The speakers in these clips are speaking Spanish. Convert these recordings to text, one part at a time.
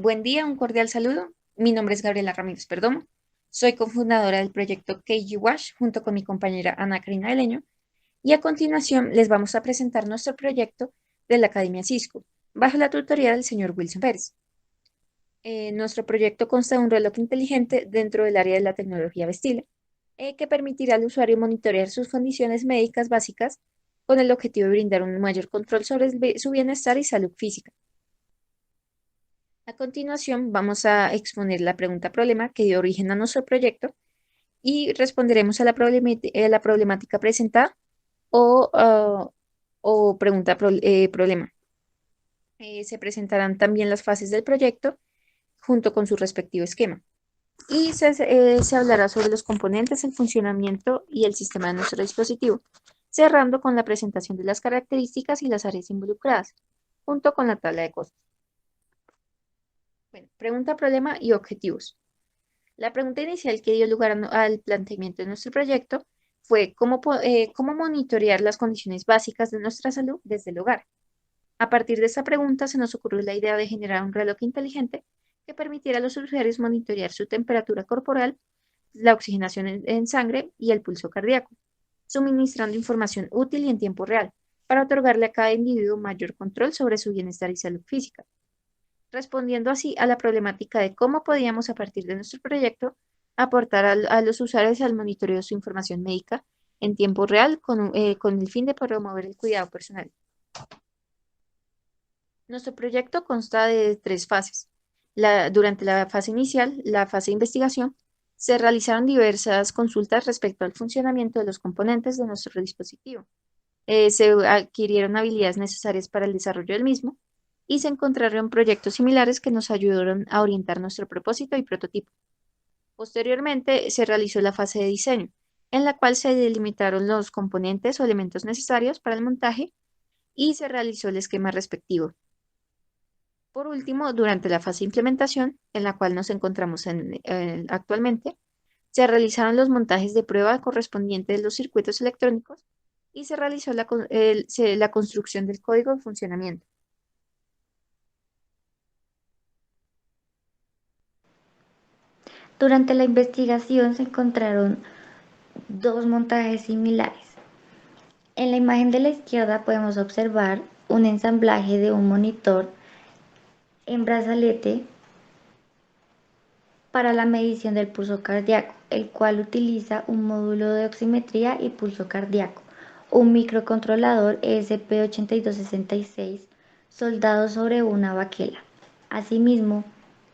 Buen día, un cordial saludo. Mi nombre es Gabriela Ramírez Perdomo. Soy cofundadora del proyecto KG Wash junto con mi compañera Ana Karina Leño. Y a continuación les vamos a presentar nuestro proyecto de la Academia Cisco, bajo la tutoría del señor Wilson Pérez. Nuestro proyecto consta de un reloj inteligente dentro del área de la tecnología vestil, que permitirá al usuario monitorear sus condiciones médicas básicas con el objetivo de brindar un mayor control sobre su bienestar y salud física. A continuación, vamos a exponer la pregunta-problema que dio origen a nuestro proyecto y responderemos a la problemática presentada o pregunta-problema. Se presentarán también las fases del proyecto junto con su respectivo esquema. Y se hablará sobre los componentes, el funcionamiento y el sistema de nuestro dispositivo, cerrando con la presentación de las características y las áreas involucradas, junto con la tabla de costos. Bueno, pregunta, problema y objetivos. La pregunta inicial que dio lugar al planteamiento de nuestro proyecto fue cómo monitorear las condiciones básicas de nuestra salud desde el hogar. A partir de esta pregunta se nos ocurrió la idea de generar un reloj inteligente que permitiera a los usuarios monitorear su temperatura corporal, la oxigenación en sangre y el pulso cardíaco, suministrando información útil y en tiempo real para otorgarle a cada individuo mayor control sobre su bienestar y salud física, respondiendo así a la problemática de cómo podíamos, a partir de nuestro proyecto, aportar a los usuarios al monitoreo de su información médica en tiempo real con el fin de promover el cuidado personal. Nuestro proyecto consta de tres fases. Durante la fase inicial, la fase de investigación, se realizaron diversas consultas respecto al funcionamiento de los componentes de nuestro dispositivo. Se adquirieron habilidades necesarias para el desarrollo del mismo y se encontraron proyectos similares que nos ayudaron a orientar nuestro propósito y prototipo. Posteriormente, se realizó la fase de diseño, en la cual se delimitaron los componentes o elementos necesarios para el montaje y se realizó el esquema respectivo. Por último, durante la fase de implementación, en la cual nos encontramos actualmente, se realizaron los montajes de prueba correspondientes de los circuitos electrónicos y se realizó la construcción del código de funcionamiento. Durante la investigación se encontraron dos montajes similares. En la imagen de la izquierda podemos observar un ensamblaje de un monitor en brazalete para la medición del pulso cardíaco, el cual utiliza un módulo de oximetría y pulso cardíaco, un microcontrolador ESP8266 soldado sobre una baquela. Asimismo,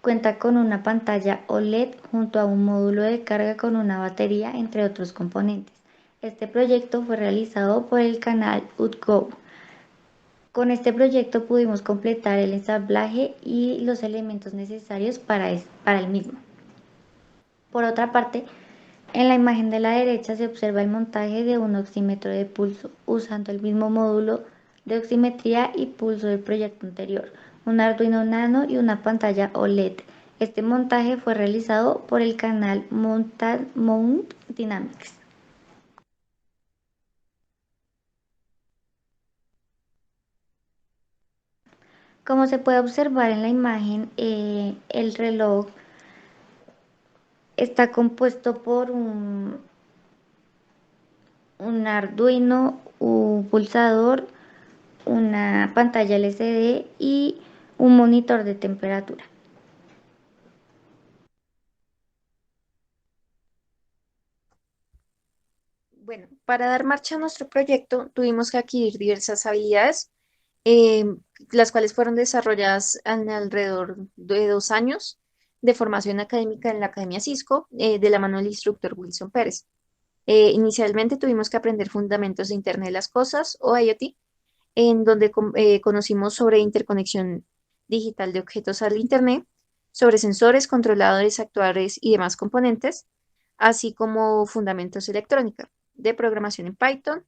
cuenta con una pantalla OLED junto a un módulo de carga con una batería, entre otros componentes. Este proyecto fue realizado por el canal UTGO. Con este proyecto pudimos completar el ensamblaje y los elementos necesarios para el mismo. Por otra parte, en la imagen de la derecha se observa el montaje de un oxímetro de pulso, usando el mismo módulo de oximetría y pulso del proyecto anterior, un Arduino Nano y una pantalla OLED. Este montaje fue realizado por el canal Mount Dynamics. Como se puede observar en la imagen, el reloj está compuesto por un Arduino, un pulsador, una pantalla LCD y un monitor de temperatura. Bueno, para dar marcha a nuestro proyecto tuvimos que adquirir diversas habilidades, eh, las cuales fueron desarrolladas en alrededor de 2 años de formación académica en la Academia Cisco, de la mano del instructor Wilson Pérez. Inicialmente tuvimos que aprender fundamentos de Internet de las Cosas o IoT, en donde conocimos sobre interconexión digital de objetos al Internet, sobre sensores, controladores, actuadores y demás componentes, así como fundamentos de electrónica, de programación en Python.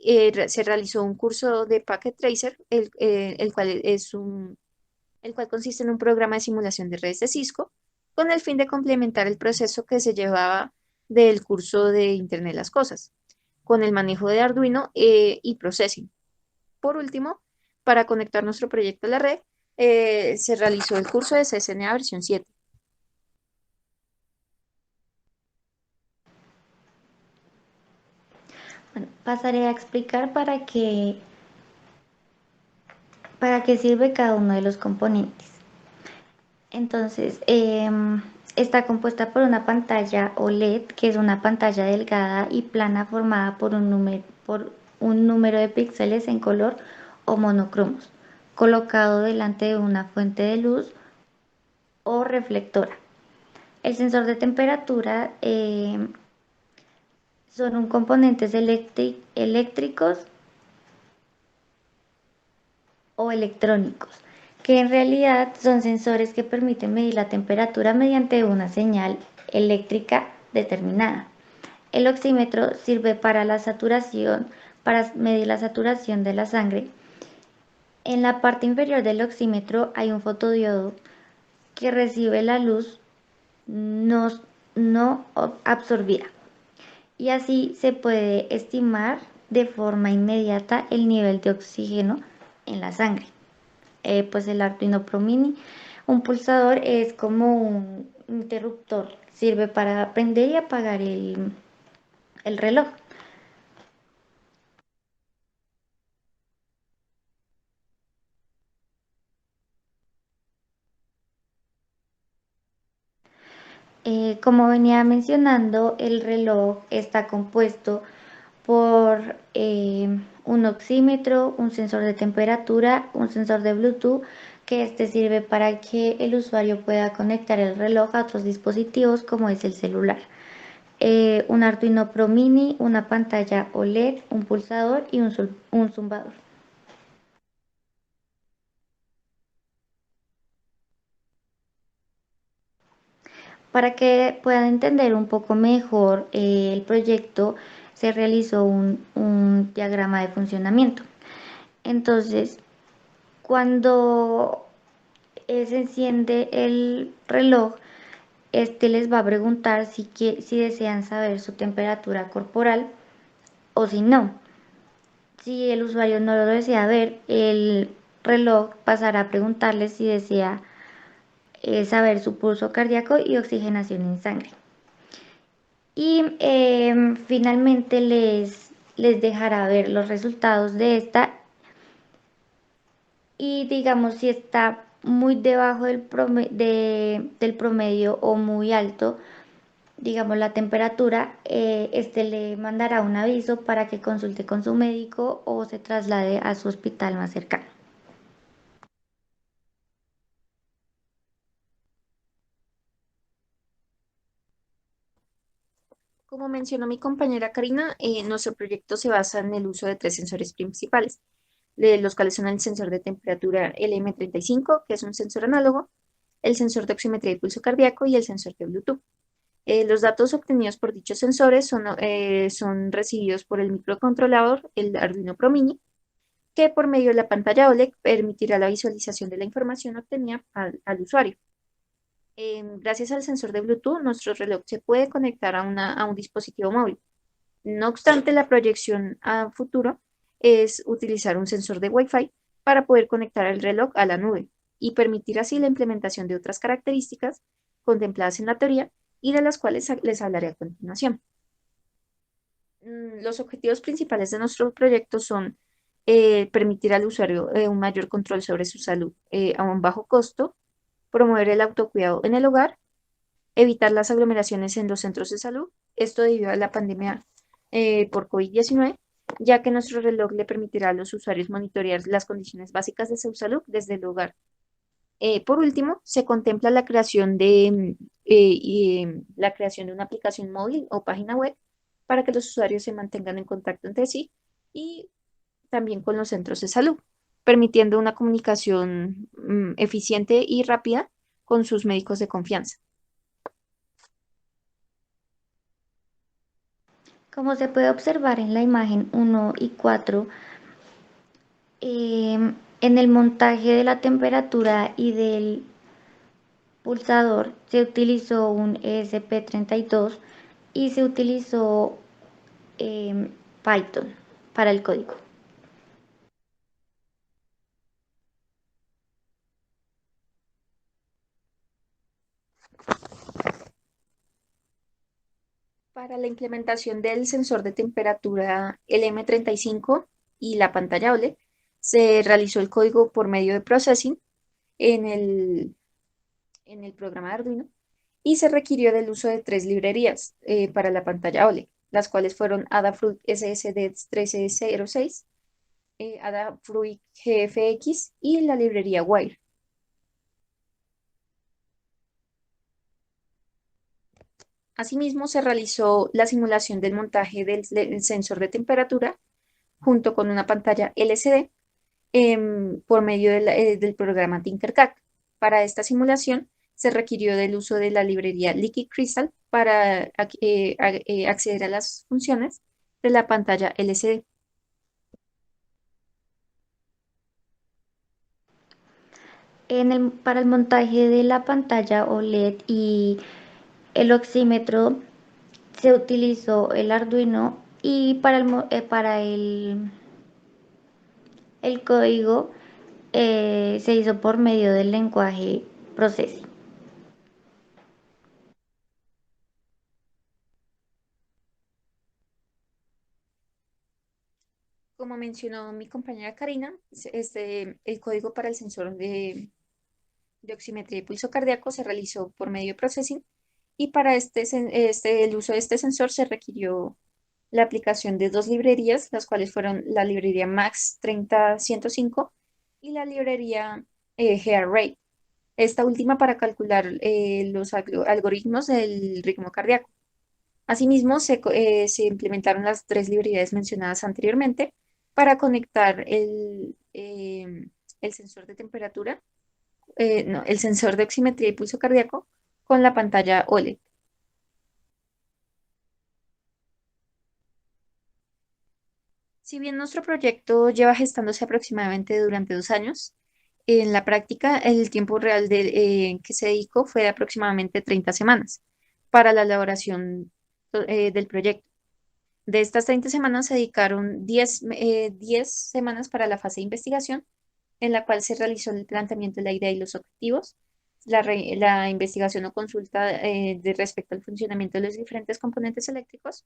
Se realizó un curso de Packet Tracer, el cual consiste en un programa de simulación de redes de Cisco, con el fin de complementar el proceso que se llevaba del curso de Internet de las Cosas, con el manejo de Arduino y Processing. Por último, para conectar nuestro proyecto a la red, Se realizó el curso de CCNA versión 7. Bueno, pasaré a explicar para qué sirve cada uno de los componentes. Entonces, está compuesta por una pantalla OLED, que es una pantalla delgada y plana formada por un número de píxeles en color o monocromos, colocado delante de una fuente de luz o reflectora. El sensor de temperatura son un componentes eléctricos o electrónicos, que en realidad son sensores que permiten medir la temperatura mediante una señal eléctrica determinada. El oxímetro sirve para medir la saturación de la sangre. En la parte inferior del oxímetro hay un fotodiodo que recibe la luz no, no absorbida, y así se puede estimar de forma inmediata el nivel de oxígeno en la sangre. Pues el Arduino Pro Mini, un pulsador es como un interruptor, sirve para prender y apagar el reloj. Como venía mencionando, el reloj está compuesto por un oxímetro, un sensor de temperatura, un sensor de Bluetooth, que este sirve para que el usuario pueda conectar el reloj a otros dispositivos como es el celular. Un Arduino Pro Mini, una pantalla OLED, un pulsador y un zumbador. Para que puedan entender un poco mejor el proyecto, se realizó un diagrama de funcionamiento. Entonces, cuando se enciende el reloj, este les va a preguntar si desean saber su temperatura corporal o si no. Si el usuario no lo desea ver, el reloj pasará a preguntarles si desea saber su pulso cardíaco y oxigenación en sangre. Y finalmente les dejará ver los resultados de esta, y digamos si está muy debajo del promedio o muy alto, digamos la temperatura, este le mandará un aviso para que consulte con su médico o se traslade a su hospital más cercano. Como mencionó mi compañera Karina, nuestro proyecto se basa en el uso de tres sensores principales, los cuales son el sensor de temperatura LM35, que es un sensor análogo, el sensor de oximetría y pulso cardíaco y el sensor de Bluetooth. Los datos obtenidos por dichos sensores son recibidos por el microcontrolador, el Arduino Pro Mini, que por medio de la pantalla OLED permitirá la visualización de la información obtenida al usuario. Gracias al sensor de Bluetooth, nuestro reloj se puede conectar a un dispositivo móvil. No obstante, la proyección a futuro es utilizar un sensor de Wi-Fi para poder conectar el reloj a la nube y permitir así la implementación de otras características contempladas en la teoría y de las cuales les hablaré a continuación. Los objetivos principales de nuestro proyecto son permitir al usuario un mayor control sobre su salud a un bajo costo, promover el autocuidado en el hogar, evitar las aglomeraciones en los centros de salud, esto debido a la pandemia por COVID-19, ya que nuestro reloj le permitirá a los usuarios monitorear las condiciones básicas de su salud desde el hogar. Por último, se contempla la creación la creación de una aplicación móvil o página web para que los usuarios se mantengan en contacto entre sí y también con los centros de salud, permitiendo una comunicación eficiente y rápida con sus médicos de confianza. Como se puede observar en la imagen 1 y 4, en el montaje de la temperatura y del pulsador se utilizó un ESP32 y se utilizó Python para el código. Para la implementación del sensor de temperatura LM35 y la pantalla OLED, se realizó el código por medio de processing en el programa de Arduino y se requirió del uso de tres librerías para la pantalla OLED, las cuales fueron Adafruit SSD 1306, Adafruit GFX y la librería Wire. Asimismo, se realizó la simulación del montaje del sensor de temperatura junto con una pantalla LCD por medio del programa Tinkercad. Para esta simulación se requirió del uso de la librería Liquid Crystal para acceder a las funciones de la pantalla LCD. Para el montaje de la pantalla OLED y el oxímetro se utilizó el Arduino y el código se hizo por medio del lenguaje Processing. Como mencionó mi compañera Karina, el código para el sensor de oximetría y pulso cardíaco se realizó por medio de processing y para el uso de este sensor se requirió la aplicación de dos librerías, las cuales fueron la librería Max 30105 y la librería GRAY. Esta última para calcular los algoritmos del ritmo cardíaco. Asimismo, se implementaron las tres librerías mencionadas anteriormente para conectar el sensor de temperatura, no, el sensor de oximetría y pulso cardíaco con la pantalla OLED. Si bien nuestro proyecto lleva gestándose aproximadamente durante 2 años, en la práctica el tiempo real que se dedicó fue de aproximadamente 30 semanas para la elaboración del proyecto. De estas 30 semanas se dedicaron 10 semanas para la fase de investigación, en la cual se realizó el planteamiento de la idea y los objetivos, la investigación o consulta de respecto al funcionamiento de los diferentes componentes eléctricos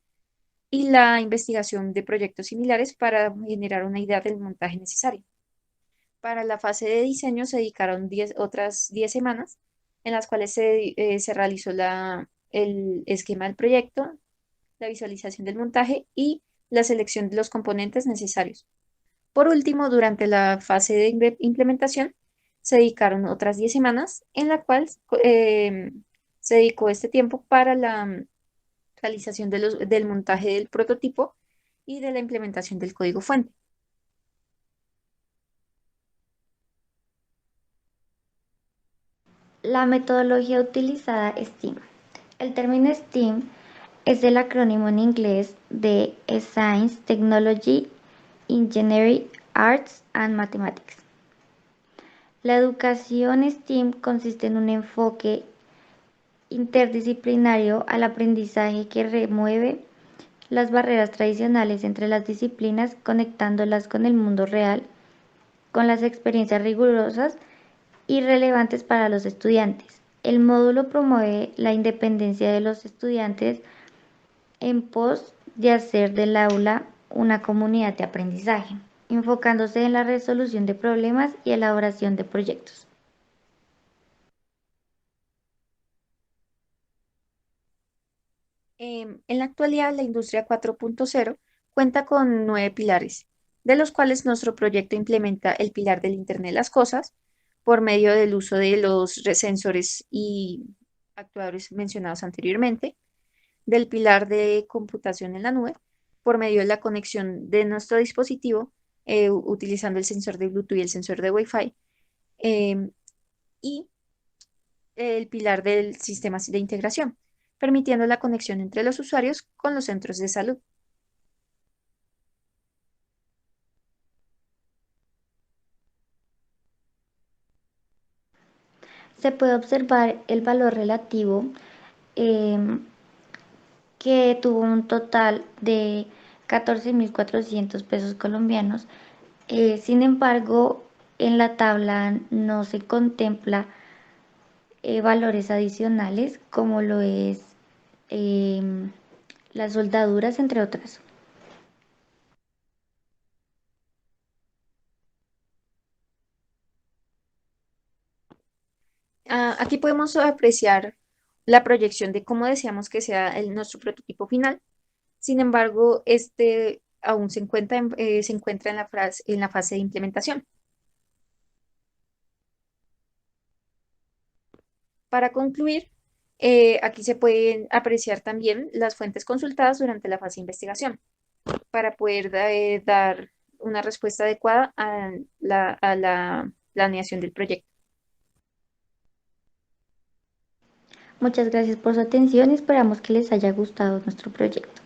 y la investigación de proyectos similares para generar una idea del montaje necesario. Para la fase de diseño se dedicaron otras 10 semanas, en las cuales se realizó el esquema del proyecto, la visualización del montaje y la selección de los componentes necesarios. Por último, durante la fase de implementación, se dedicaron otras 10 semanas, en la cual se dedicó este tiempo para la realización del montaje del prototipo y de la implementación del código fuente. La metodología utilizada es STEAM. El término STEAM es el acrónimo en inglés de Science, Technology, Engineering, Arts and Mathematics. La educación STEAM consiste en un enfoque interdisciplinario al aprendizaje que remueve las barreras tradicionales entre las disciplinas, conectándolas con el mundo real, con las experiencias rigurosas y relevantes para los estudiantes. El módulo promueve la independencia de los estudiantes en pos de hacer del aula una comunidad de aprendizaje, enfocándose en la resolución de problemas y elaboración de proyectos. En la actualidad, la industria 4.0 cuenta con 9 pilares, de los cuales nuestro proyecto implementa el pilar del Internet de las Cosas por medio del uso de los sensores y actuadores mencionados anteriormente, del pilar de computación en la nube por medio de la conexión de nuestro dispositivo utilizando el sensor de Bluetooth y el sensor de Wi-Fi, em, y el pilar del sistema de integración, permitiendo la conexión entre los usuarios con los centros de salud. Se puede observar el valor relativo eh, que tuvo un total de 14.400 pesos colombianos. Sin embargo, en la tabla no se contempla valores adicionales como lo es eh, las soldaduras, entre otras. Aquí podemos apreciar la proyección de cómo deseamos que sea nuestro prototipo final. Sin embargo, este aún se encuentra en en la fase de implementación. Para concluir, aquí se pueden apreciar también las fuentes consultadas durante la fase de investigación para poder dar una respuesta adecuada a a la planeación del proyecto. Muchas gracias por su atención y esperamos que les haya gustado nuestro proyecto.